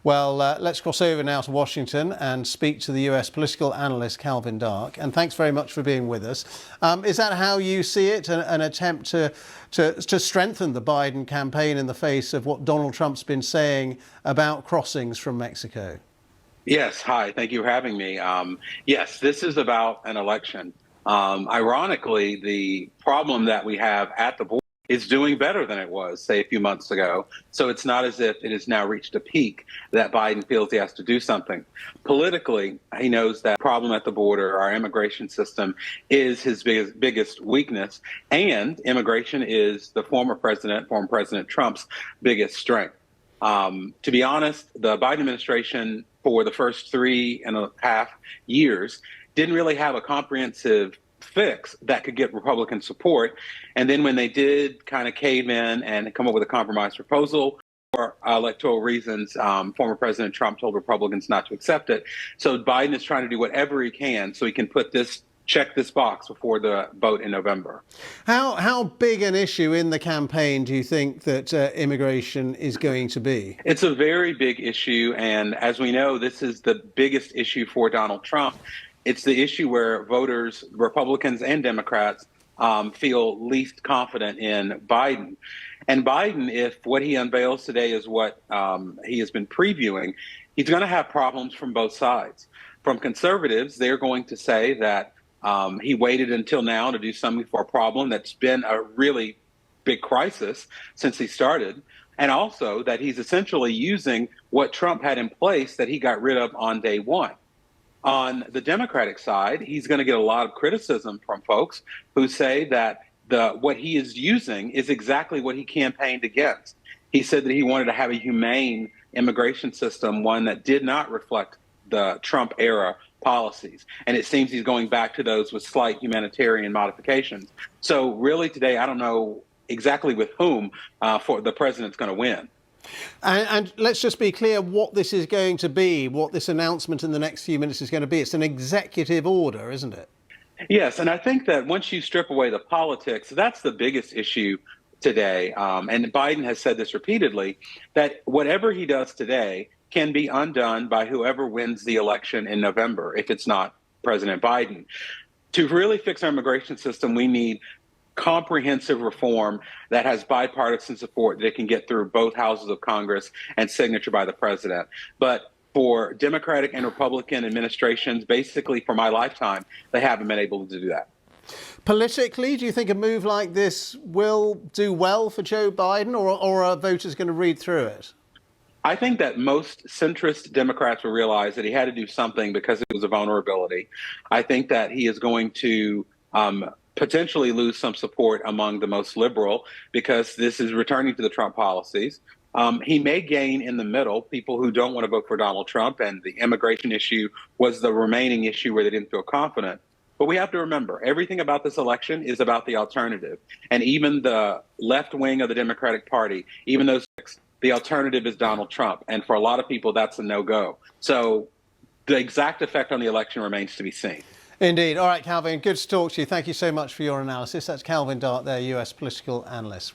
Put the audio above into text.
Well, let's cross over now to Washington and speak to the US political analyst Calvin Dark. And thanks very much for being with us. Is that how you see it, an attempt to strengthen the Biden campaign in the face of what Donald Trump's been saying about crossings from Mexico? Yes. Hi. Thank you for having me. Yes, this is about an election. Ironically, the problem that we have at the border is doing better than it was, say, a few months ago. So it's not as if it has now reached a peak that Biden feels he has to do something. Politically, he knows that problem at the border, our immigration system, is his biggest weakness. And immigration is the former President Trump's biggest strength. To be honest, the Biden administration for the first 3.5 years didn't really have a comprehensive fix that could get Republican support. And then when they did kind of cave in and come up with a compromise proposal for electoral reasons, former President Trump told Republicans not to accept it. So Biden is trying to do whatever he can so he can check this box before the vote in November. How big an issue in the campaign do you think that immigration is going to be? It's a very big issue. And as we know, this is the biggest issue for Donald Trump. It's the issue where voters, Republicans and Democrats, feel least confident in Biden. And Biden, if what he unveils today is what he has been previewing, he's going to have problems from both sides. From conservatives, they're going to say that he waited until now to do something for a problem that's been a really big crisis since he started. And also that he's essentially using what Trump had in place that he got rid of on day one. On the Democratic side, he's going to get a lot of criticism from folks who say that what he is using is exactly what he campaigned against. He said that he wanted to have a humane immigration system, one that did not reflect the Trump era policies. And it seems he's going back to those with slight humanitarian modifications. So really today, I don't know exactly with whom for the president's going to win. And let's just be clear what this is going to be, what this announcement in the next few minutes is going to be. It's an executive order, isn't it? Yes, and I think that once you strip away the politics, that's the biggest issue today. And Biden has said this repeatedly, that whatever he does today can be undone by whoever wins the election in November, if it's not President Biden. To really fix our immigration system, we need comprehensive reform that has bipartisan support that can get through both houses of Congress and signature by the president. But for Democratic and Republican administrations, basically for my lifetime, they haven't been able to do that. Politically, do you think a move like this will do well for Joe Biden, or are voters going to read through it? I think that most centrist Democrats will realize that he had to do something because it was a vulnerability. I think that he is going to potentially lose some support among the most liberal because this is returning to the Trump policies. He may gain in the middle, people who don't want to vote for Donald Trump, and the immigration issue was the remaining issue where they didn't feel confident. But we have to remember, everything about this election is about the alternative. And even the left wing of the Democratic Party, even those, the alternative is Donald Trump. And for a lot of people, that's a no-go. So the exact effect on the election remains to be seen. Indeed. All right, Calvin, good to talk to you. Thank you so much for your analysis. That's Calvin Dark there, US political analyst.